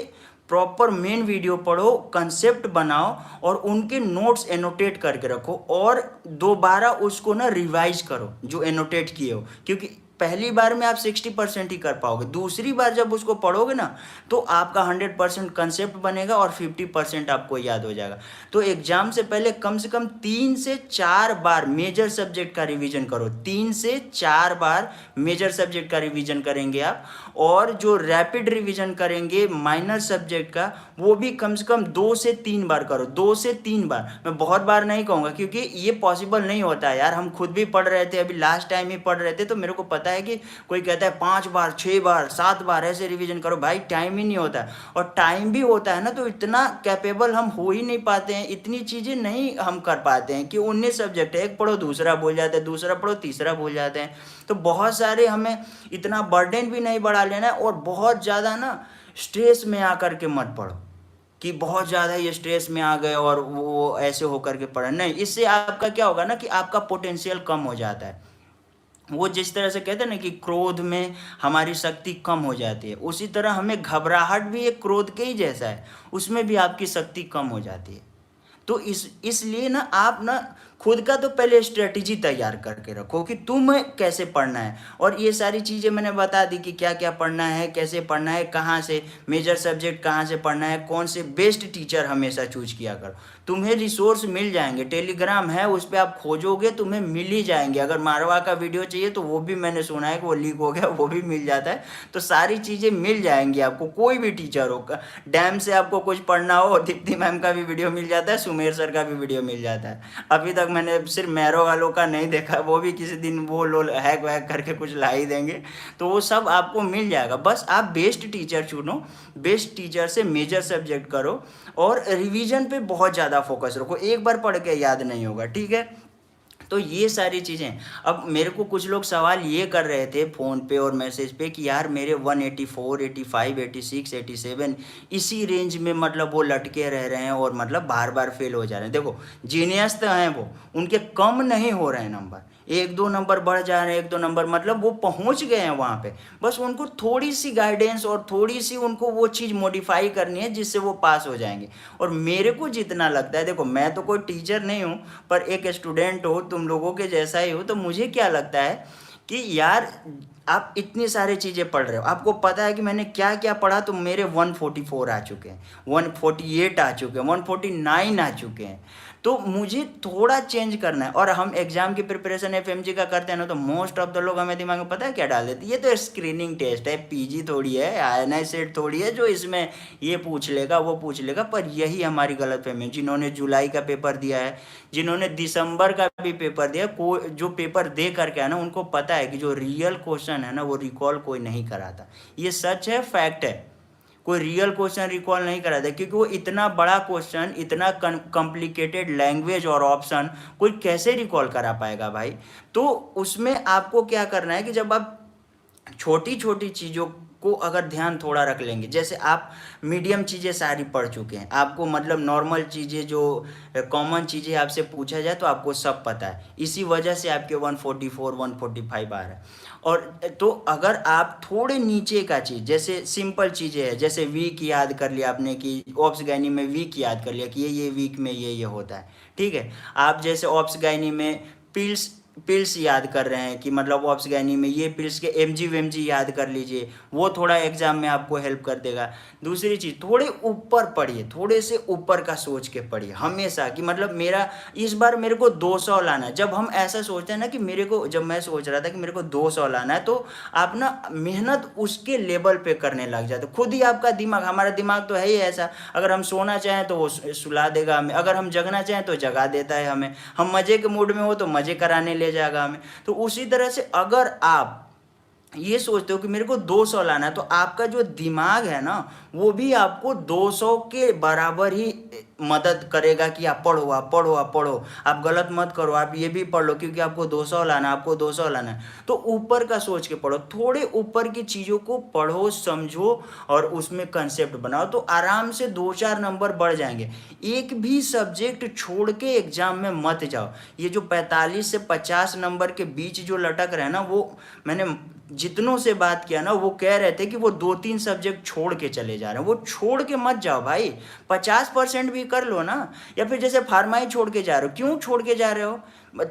प्रॉपर मेन वीडियो पढ़ो, कंसेप्ट बनाओ और उनके नोट्स एनोटेट करके रखो, और दोबारा उसको ना रिवाइज करो जो एनोटेट किए हो, क्योंकि पहली बार में आप 60% ही कर पाओगे, दूसरी बार जब उसको पढ़ोगे ना तो आपका 100% कंसेप्ट बनेगा और 50% आपको याद हो जाएगा। तो एग्जाम से पहले कम से कम 3 से 4 बार मेजर सब्जेक्ट का रिवीजन करो, 3 से 4 बार मेजर सब्जेक्ट का रिवीजन करेंगे आप, और जो रैपिड रिवीजन करेंगे माइनर सब्जेक्ट का वो भी कम से कम 2 से 3 बार करो, 2 से 3 बार। मैं बहुत बार नहीं कहूँगा क्योंकि ये पॉसिबल नहीं होता है यार, हम खुद भी पढ़ रहे थे, अभी लास्ट टाइम ही पढ़ रहे थे, तो मेरे को पता है कि कोई कहता है 5 बार 6 बार 7 बार ऐसे रिवीजन करो, भाई टाइम ही नहीं होता है, और टाइम भी होता है ना तो इतना कैपेबल हम हो ही नहीं पाते हैं, इतनी चीज़ें नहीं हम कर पाते हैं कि 19 सब्जेक्ट है, एक पढ़ो दूसरा भूल जाते हैं, दूसरा पढ़ो तीसरा भूल जाते हैं। तो बहुत सारे हमें इतना बर्डन भी नहीं बढ़ा लेना है, और बहुत ज़्यादा ना स्ट्रेस में आकर के मत पढ़ो कि बहुत ज़्यादा ये स्ट्रेस में आ गए और वो ऐसे होकर के पढ़े, नहीं। इससे आपका क्या होगा ना कि आपका पोटेंशियल कम हो जाता है। वो जिस तरह से कहते हैं ना कि क्रोध में हमारी शक्ति कम हो जाती है, उसी तरह हमें घबराहट भी एक क्रोध के ही जैसा है, उसमें भी आपकी शक्ति कम हो जाती है। तो इसलिए ना आप ना खुद का तो पहले स्ट्रेटेजी तैयार करके रखो कि तुम्हें कैसे पढ़ना है, और ये सारी चीज़ें मैंने बता दी कि क्या क्या पढ़ना है, कैसे पढ़ना है, कहाँ से मेजर सब्जेक्ट कहाँ से पढ़ना है, कौन से बेस्ट टीचर हमेशा चूज किया करो। तुम्हें रिसोर्स मिल जाएंगे, टेलीग्राम है उस पर आप खोजोगे तुम्हें मिल ही जाएंगे। अगर मारवा का वीडियो चाहिए तो वो भी मैंने सुना है कि वो लीक हो गया, वो भी मिल जाता है। तो सारी चीज़ें मिल जाएंगी आपको, कोई भी टीचर हो, डैम से आपको कुछ पढ़ना हो दीप्ति मैम का भी वीडियो मिल जाता है, सुमेर सर का भी वीडियो मिल जाता है। अभी तक मैंने सिर्फ मैरो वालों का नहीं देखा, वो भी किसी दिन वो लोग हैक वैक करके कुछ ला ही देंगे, तो वो सब आपको मिल जाएगा। बस आप बेस्ट टीचर चुनो, बेस्ट टीचर से मेजर सब्जेक्ट करो, और रिवीजन पे बहुत ज़्यादा फोकस रखो, एक बार पढ़ के याद नहीं होगा, ठीक है। तो ये सारी चीज़ें। अब मेरे को कुछ लोग सवाल ये कर रहे थे फ़ोन पे और मैसेज पे कि यार मेरे 184 85 86 87 इसी रेंज में मतलब वो लटके रह रहे हैं और मतलब बार बार फेल हो जा रहे हैं। देखो जीनियस तो हैं वो, उनके कम नहीं हो रहे हैं नंबर, 1-2 नंबर बढ़ जा रहे हैं, 1-2 नंबर, मतलब वो पहुंच गए हैं वहाँ पे। बस उनको थोड़ी सी गाइडेंस और थोड़ी सी उनको वो चीज़ मॉडिफाई करनी है जिससे वो पास हो जाएंगे। और मेरे को जितना लगता है, देखो मैं तो कोई टीचर नहीं हूँ पर एक स्टूडेंट हो, तुम लोगों के जैसा ही हो, तो मुझे क्या लगता है कि यार आप इतनी सारी चीज़ें पढ़ रहे हो, आपको पता है कि मैंने क्या क्या पढ़ा, तो मेरे 144 आ चुके हैं, 148 आ चुके हैं, 149 आ चुके हैं। तो मुझे थोड़ा चेंज करना है। और हम एग्जाम की प्रिपरेशन एफएमजी का करते हैं ना, तो मोस्ट ऑफ द लोग हमें दिमाग में पता है क्या डाल देते, ये तो स्क्रीनिंग टेस्ट है, पीजी थोड़ी है, आईएनआई सेट थोड़ी है जो इसमें ये पूछ लेगा वो पूछ लेगा। पर यही हमारी गलतफहमी है। जिन्होंने जुलाई का पेपर दिया है, जिन्होंने दिसंबर का भी पेपर दिया, को जो पेपर दे करके है ना, उनको पता है कि जो रियल क्वेश्चन है ना वो रिकॉल कोई नहीं कराता। ये सच है, फैक्ट है। कोई रियल क्वेश्चन रिकॉल नहीं कराता, क्योंकि वो इतना बड़ा क्वेश्चन, इतना कॉम्प्लिकेटेड लैंग्वेज और ऑप्शन कोई कैसे रिकॉल करा पाएगा भाई। तो उसमें आपको क्या करना है कि जब आप छोटी छोटी चीज़ों को अगर ध्यान थोड़ा रख लेंगे, जैसे आप मीडियम चीज़ें सारी पढ़ चुके हैं, आपको मतलब नॉर्मल चीज़ें जो कॉमन चीज़ें आपसे पूछा जाए तो आपको सब पता है, इसी वजह से आपके 144 145 आ रहा है। और तो अगर आप थोड़े नीचे का चीज़, जैसे सिंपल चीज़ें हैं, जैसे वीक याद कर लिया आपने कि ऑप्स गाइनी में वीक याद कर लिया कि ये वीक में ये होता है, ठीक है। आप जैसे ऑप्स गाइनी में पिल्स याद कर रहे हैं कि मतलब ऑप्स गाइनी में ये पिल्स के एमजी वेमजी याद कर लीजिए, वो थोड़ा एग्जाम में आपको हेल्प कर देगा। दूसरी चीज़, थोड़े ऊपर पढ़िए, थोड़े से ऊपर का सोच के पढ़िए हमेशा, कि मतलब मेरा इस बार मेरे को 200 लाना है। जब हम ऐसा सोचते हैं ना कि मेरे को, जब मैं सोच रहा था कि मेरे को 200 लाना है, तो आप ना मेहनत उसके लेवल पे करने लग जाते, खुद ही आपका दिमाग, हमारा दिमाग तो है ही ऐसा, अगर हम सोना चाहें तो वो सुला देगा हमें, अगर हम जगना चाहें तो जगा देता है हमें, हम मज़े के मूड में हो तो मज़े कराने ले जाएगा हमें। तो उसी तरह से अगर आप ये सोचते हो कि मेरे को 200 लाना है, तो आपका जो दिमाग है ना वो भी आपको 200 के बराबर ही मदद करेगा कि आप पढ़ो, आप पढ़ो, आप पढ़ो, आप गलत मत करो, आप ये भी पढ़ लो, क्योंकि आपको 200 लाना है, आपको 200 लाना है। तो ऊपर का सोच के पढ़ो, थोड़े ऊपर की चीज़ों को पढ़ो, समझो और उसमें कंसेप्ट बनाओ, तो आराम से 2-4 नंबर बढ़ जाएंगे। एक भी सब्जेक्ट छोड़ के एग्जाम में मत जाओ। ये जो 45 से 50 नंबर के बीच जो लटक रहे हैं ना, वो मैंने जितनों से बात किया ना, वो कह रहे थे कि वो 2-3 सब्जेक्ट छोड़ के चले जा रहे हैं। वो छोड़ के मत जाओ भाई, 50% भी कर लो ना। या फिर जैसे फार्मा ही छोड़ के जा रहे हो, क्यों छोड़ के जा रहे हो?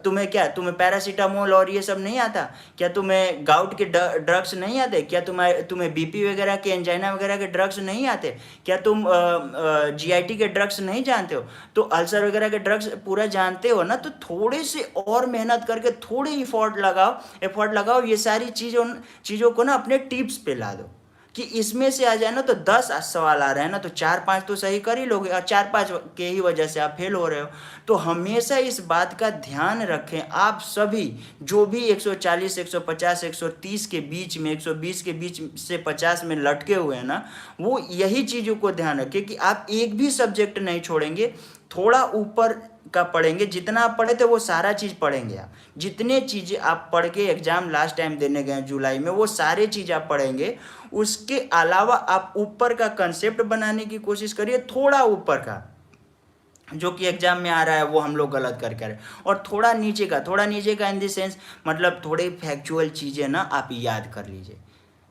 तुम्हें क्या, तुम्हें पैरासीटामोल और ये सब नहीं आता क्या? तुम्हें गाउट के ड्रग्स नहीं आते क्या? तुम्हें बीपी वगैरह के, एंजाइना वगैरह के ड्रग्स नहीं आते क्या? तुम जीआईटी के ड्रग्स नहीं जानते हो? तो अल्सर वगैरह के ड्रग्स पूरा जानते हो ना? तो थोड़े से और मेहनत करके थोड़े एफर्ट लगाओ, ये सारी चीज़ों को ना अपने टिप्स पे ला दो कि इसमें से आ जाए ना, तो 10 सवाल आ रहे हैं ना, तो 4-5 तो सही कर ही लोगे, और 4-5 के ही वजह से आप फेल हो रहे हो। तो हमेशा इस बात का ध्यान रखें, आप सभी जो भी 140, 150, 130 के बीच में, 120 के बीच से 50 में लटके हुए हैं ना, वो यही चीज़ों को ध्यान रखें कि आप एक भी सब्जेक्ट नहीं छोड़ेंगे, थोड़ा ऊपर का पढ़ेंगे। जितना आप पढ़े थे वो सारा चीज़ पढ़ेंगे आप, जितने चीज़ें आप पढ़ के एग्जाम लास्ट टाइम देने गए जुलाई में, वो सारे चीज़ आप पढ़ेंगे। उसके अलावा आप ऊपर का कंसेप्ट बनाने की कोशिश करिए, थोड़ा ऊपर का जो कि एग्जाम में आ रहा है वो हम लोग गलत करके आ रहे हैं, और थोड़ा नीचे का इन द सेंस मतलब थोड़े फैक्चुअल चीज़ें ना आप याद कर लीजिए,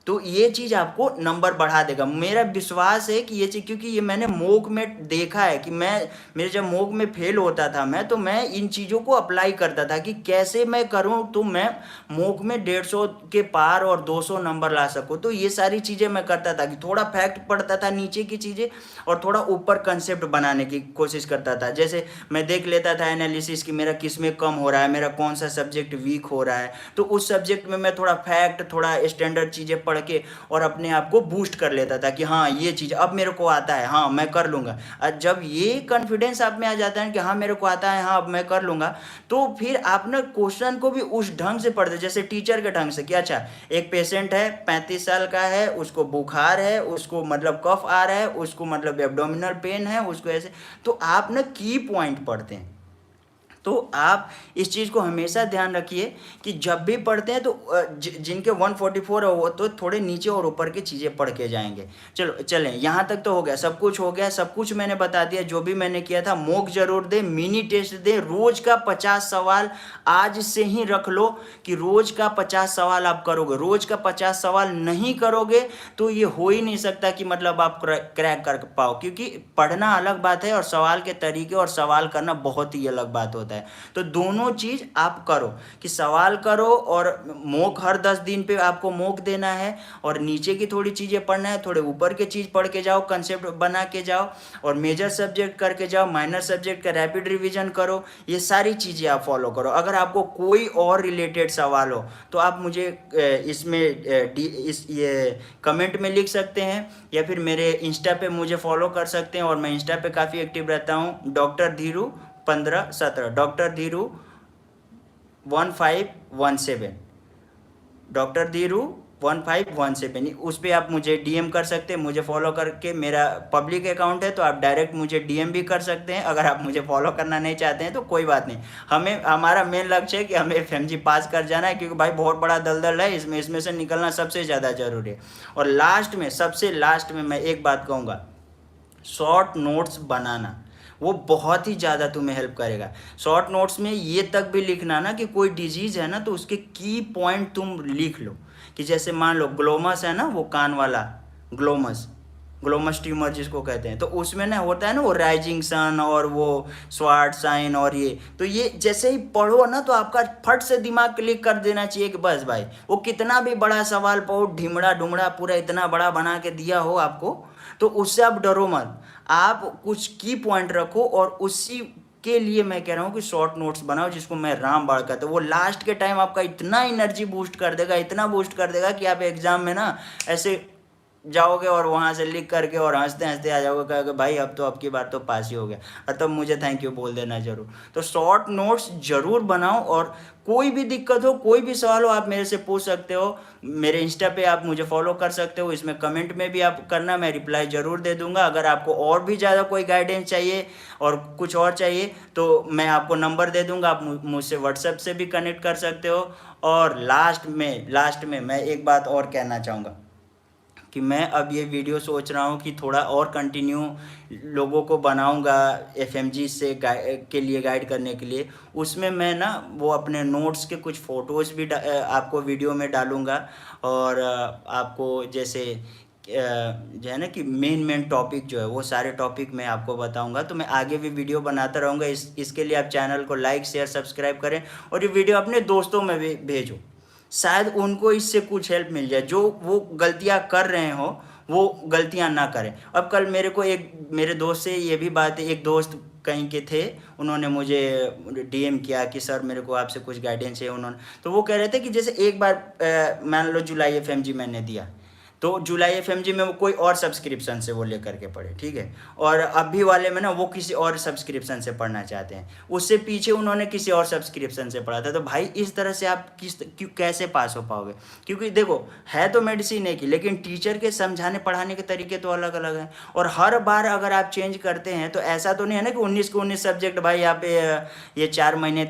तो ये चीज़ आपको नंबर बढ़ा देगा। मेरा विश्वास है कि ये चीज़, क्योंकि ये मैंने मॉक में देखा है कि मेरे जब मॉक में फेल होता था मैं, तो मैं इन चीज़ों को अप्लाई करता था कि कैसे मैं करूं तो मैं मॉक में 150 के पार और 200 नंबर ला सकूं। तो ये सारी चीज़ें मैं करता था कि थोड़ा फैक्ट पढ़ता था नीचे की चीज़ें, और थोड़ा ऊपर कंसेप्ट बनाने की कोशिश करता था। जैसे मैं देख लेता था एनालिसिस कि मेरा किस में कम हो रहा है, मेरा कौन सा सब्जेक्ट वीक हो रहा है, तो उस सब्जेक्ट में मैं थोड़ा फैक्ट, थोड़ा स्टैंडर्ड चीज़ें पढ़ के और अपने आप को बूस्ट कर लेता था कि हाँ ये चीज़ अब मेरे को आता है, हाँ मैं कर लूँगा। और जब ये कॉन्फिडेंस आप में आ जाता है कि हाँ मेरे को आता है, हाँ अब मैं कर लूँगा, तो फिर आप ना क्वेश्चन को भी उस ढंग से पढ़ते, जैसे टीचर के ढंग से कि अच्छा एक पेशेंट है 35 साल का है, उसको बुखार है, उसको मतलब कफ आ रहा है, उसको मतलब एब्डोमिनल पेन है, उसको ऐसे, तो आप ना की पॉइंट पढ़ते हैं। तो आप इस चीज़ को हमेशा ध्यान रखिए कि जब भी पढ़ते हैं तो जिनके 144 है वो तो थोड़े नीचे और ऊपर की चीज़ें पढ़ के जाएंगे। चलो चलें, यहाँ तक तो हो गया, सब कुछ हो गया, सब कुछ मैंने बता दिया जो भी मैंने किया था। मॉक जरूर दे, मिनी टेस्ट दे, रोज़ का 50 सवाल आज से ही रख लो कि रोज़ का 50 सवाल आप करोगे। रोज़ का 50 सवाल नहीं करोगे तो ये हो ही नहीं सकता कि मतलब आप क्रैक कर पाओ, क्योंकि पढ़ना अलग बात है और सवाल के तरीके और सवाल करना बहुत ही अलग बात होता है। होता है। तो दोनों चीज़ आप करो कि सवाल करो और मॉक हर 10 दिन पे आपको मॉक देना है और नीचे की थोड़ी चीज़ें पढ़ना है, थोड़े ऊपर के चीज़ पढ़ के जाओ, कंसेप्ट बना के जाओ और मेजर सब्जेक्ट करके जाओ, माइनर सब्जेक्ट का रैपिड रिवीजन करो। ये सारी चीज़ें आप फॉलो करो। अगर आपको कोई और रिलेटेड सवाल हो तो आप मुझे इसमें ये कमेंट में लिख सकते हैं या फिर मेरे इंस्टा पे मुझे फॉलो कर सकते हैं और मैं इंस्टा पे काफ़ी एक्टिव रहता हूँ, doctor Dhiru 1517, doctor Dhiru 1517, doctor Dhiru 1517। उस पर आप मुझे डीएम कर सकते हैं, मुझे फॉलो करके, मेरा पब्लिक अकाउंट है तो आप डायरेक्ट मुझे डीएम भी कर सकते हैं। अगर आप मुझे फॉलो करना नहीं चाहते हैं तो कोई बात नहीं। हमारा मेन लक्ष्य है कि हमें एफएमजी पास कर जाना है, क्योंकि भाई बहुत बड़ा दलदल है इसमें से निकलना सबसे ज़्यादा जरूरी है। और लास्ट में, सबसे लास्ट में मैं एक बात कहूँगा, शॉर्ट नोट्स बनाना वो बहुत ही ज़्यादा तुम्हें हेल्प करेगा। शॉर्ट नोट्स में ये तक भी लिखना ना कि कोई डिजीज़ है ना तो उसके की पॉइंट तुम लिख लो। कि जैसे मान लो ग्लोमस है ना, वो कान वाला ग्लोमस ट्यूमर जिसको कहते हैं, तो उसमें ना होता है ना वो राइजिंग सन और वो स्वार्ट साइन और ये, तो ये जैसे ही पढ़ो ना तो आपका फट से दिमाग क्लिक कर देना चाहिए कि बस भाई, वो कितना भी बड़ा सवाल पाओ, ढिमड़ा ढुमड़ा पूरा इतना बड़ा बना के दिया हो आपको, तो उससे आप डरो मत। आप कुछ की पॉइंट रखो और उसी के लिए मैं कह रहा हूँ कि शॉर्ट नोट्स बनाओ, जिसको मैं रामबाण कहता हूँ। वो लास्ट के टाइम आपका इतना एनर्जी बूस्ट कर देगा, इतना बूस्ट कर देगा कि आप एग्जाम में ना ऐसे जाओगे और वहाँ से लिख करके और हंसते हंसते आ जाओगे, कहोगे भाई अब तो, अब की बार तो पास ही हो गया, और तब मुझे थैंक यू बोल देना जरूर। तो शॉर्ट नोट्स जरूर बनाओ और कोई भी दिक्कत हो, कोई भी सवाल हो, आप मेरे से पूछ सकते हो। मेरे इंस्टा पे आप मुझे फॉलो कर सकते हो, इसमें कमेंट में भी आप करना, मैं रिप्लाई जरूर दे दूंगा। अगर आपको और भी ज़्यादा कोई गाइडेंस चाहिए और कुछ और चाहिए तो मैं आपको नंबर दे दूंगा, आप मुझसे व्हाट्सएप से भी कनेक्ट कर सकते हो। और लास्ट में मैं एक बात और कहना चाहूँगा कि मैं अब ये वीडियो सोच रहा हूँ कि थोड़ा और कंटिन्यू लोगों को बनाऊँगा एफएमजी से के लिए गाइड करने के लिए। उसमें मैं ना वो अपने नोट्स के कुछ फ़ोटोज़ भी आपको वीडियो में डालूँगा और आपको जैसे जो है ना कि मेन टॉपिक जो है वो सारे टॉपिक मैं आपको बताऊंगा। तो मैं आगे भी वीडियो बनाता रहूँगा। इसके लिए आप चैनल को लाइक शेयर सब्सक्राइब करें और ये वीडियो अपने दोस्तों में भी भेजो, शायद उनको इससे कुछ हेल्प मिल जाए, जो वो गलतियां कर रहे हो वो गलतियां ना करें। अब कल मेरे दोस्त से ये भी बात है, एक दोस्त कहीं के थे, उन्होंने मुझे डीएम किया कि सर मेरे को आपसे कुछ गाइडेंस है। उन्होंने तो वो कह रहे थे कि जैसे एक बार मान लो जुलाई एफएमजी मैंने दिया, तो जुलाई एफएमजी में वो कोई और सब्सक्रिप्शन से वो लेकर के पढ़े, ठीक है, और अभी वाले में ना वो किसी और सब्सक्रिप्शन से पढ़ना चाहते हैं, उससे पीछे उन्होंने किसी और सब्सक्रिप्शन से पढ़ा था। तो भाई इस तरह से आप कैसे पास हो पाओगे? क्योंकि देखो है तो मेडिसिन एक ही, लेकिन टीचर के समझाने पढ़ाने के तरीके तो अलग अलग हैं। और हर बार अगर आप चेंज करते हैं तो ऐसा तो नहीं है ना कि 19 के 19 सब्जेक्ट भाई आप ये 4 महीने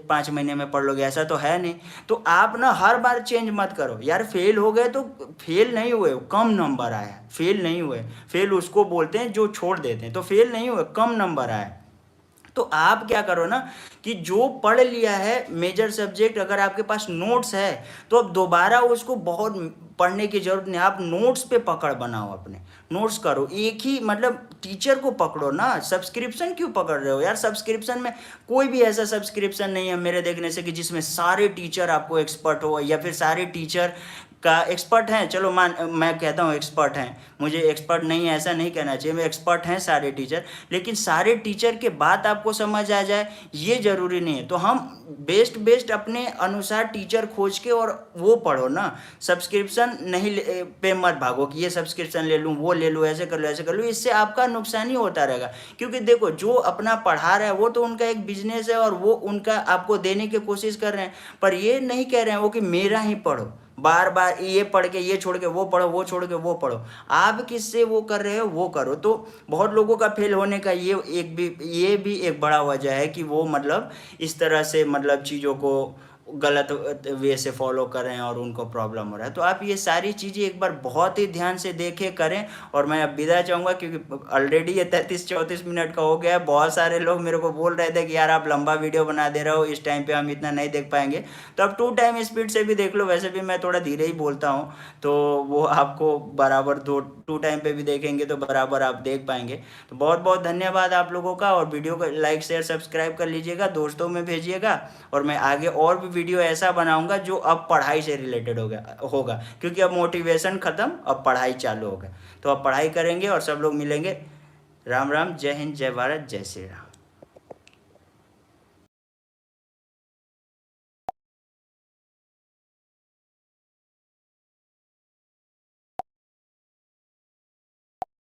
5 महीने में पढ़ लोगे, ऐसा तो है नहीं। तो आप ना हर बार चेंज मत करो यार। फेल हो गए तो फेल नहीं हुए, कम नंबर आया, फेल नहीं हुए। फेल उसको बोलते हैं जो छोड़ देते हैं, तो फेल नहीं हुए, कम नंबर आया। तो आप क्या करो ना कि जो पढ़ लिया है मेजर सब्जेक्ट, अगर आपके पास नोट्स है तो अब दोबारा उसको बहुत पढ़ने की जरूरत नहीं, आप नोट्स पे पकड़ बनाओ, अपने नोट्स करो। एक ही मतलब टीचर को पकड़ो ना, सब्सक्रिप्शन क्यों पकड़ रहे हो यार? सब्सक्रिप्शन में कोई भी ऐसा सब्सक्रिप्शन नहीं है मेरे देखने से कि जिसमें सारे टीचर आपको एक्सपर्ट हो या फिर सारे टीचर का एक्सपर्ट हैं। चलो मैं कहता हूँ एक्सपर्ट हैं, मुझे एक्सपर्ट नहीं है ऐसा नहीं कहना चाहिए, मैं एक्सपर्ट हैं सारे टीचर, लेकिन सारे टीचर के बात आपको समझ आ जाए ये ज़रूरी नहीं है। तो हम बेस्ट अपने अनुसार टीचर खोज के और वो पढ़ो ना। सब्सक्रिप्शन नहीं पे मत भागो कि ये सब्सक्रिप्शन ले लूँ, वो ले लूँ, ऐसे कर लूँ, इससे आपका नुकसान ही होता रहेगा। क्योंकि देखो जो अपना पढ़ा रहा है वो तो उनका एक बिजनेस है और वो उनका आपको देने की कोशिश कर रहे हैं, पर ये नहीं कह रहे हैं वो कि मेरा ही पढ़ो, बार बार ये पढ़ के ये छोड़ के वो पढ़ो, वो छोड़ के वो पढ़ो। आप किससे वो कर रहे हो वो करो। तो बहुत लोगों का फेल होने का ये भी एक बड़ा वजह है कि वो मतलब इस तरह से मतलब चीज़ों को गलत वे से फॉलो कर रहे हैं और उनको प्रॉब्लम हो रहा है। तो आप ये सारी चीज़ें एक बार बहुत ही ध्यान से देखें, करें। और मैं अब विदा चाहूँगा क्योंकि ऑलरेडी ये 33-34 मिनट का हो गया है। बहुत सारे लोग मेरे को बोल रहे थे कि यार आप लंबा वीडियो बना दे रहे हो, इस टाइम पे हम इतना नहीं देख पाएंगे। तो अब 2 टाइम स्पीड से भी देख लो, वैसे भी मैं थोड़ा धीरे ही बोलता हूँ, तो वो आपको बराबर 2 टाइम पे भी देखेंगे तो बराबर आप देख पाएंगे। तो बहुत बहुत धन्यवाद आप लोगों का, और वीडियो को लाइक शेयर सब्सक्राइब कर लीजिएगा, दोस्तों में भेजिएगा। और मैं आगे और भी वीडियो ऐसा बनाऊंगा जो अब पढ़ाई से रिलेटेड होगा, क्योंकि अब मोटिवेशन ख़त्म, अब पढ़ाई चालू होगा। तो अब पढ़ाई करेंगे और सब लोग मिलेंगे। राम राम, जय हिंद, जय भारत, जय श्री राम।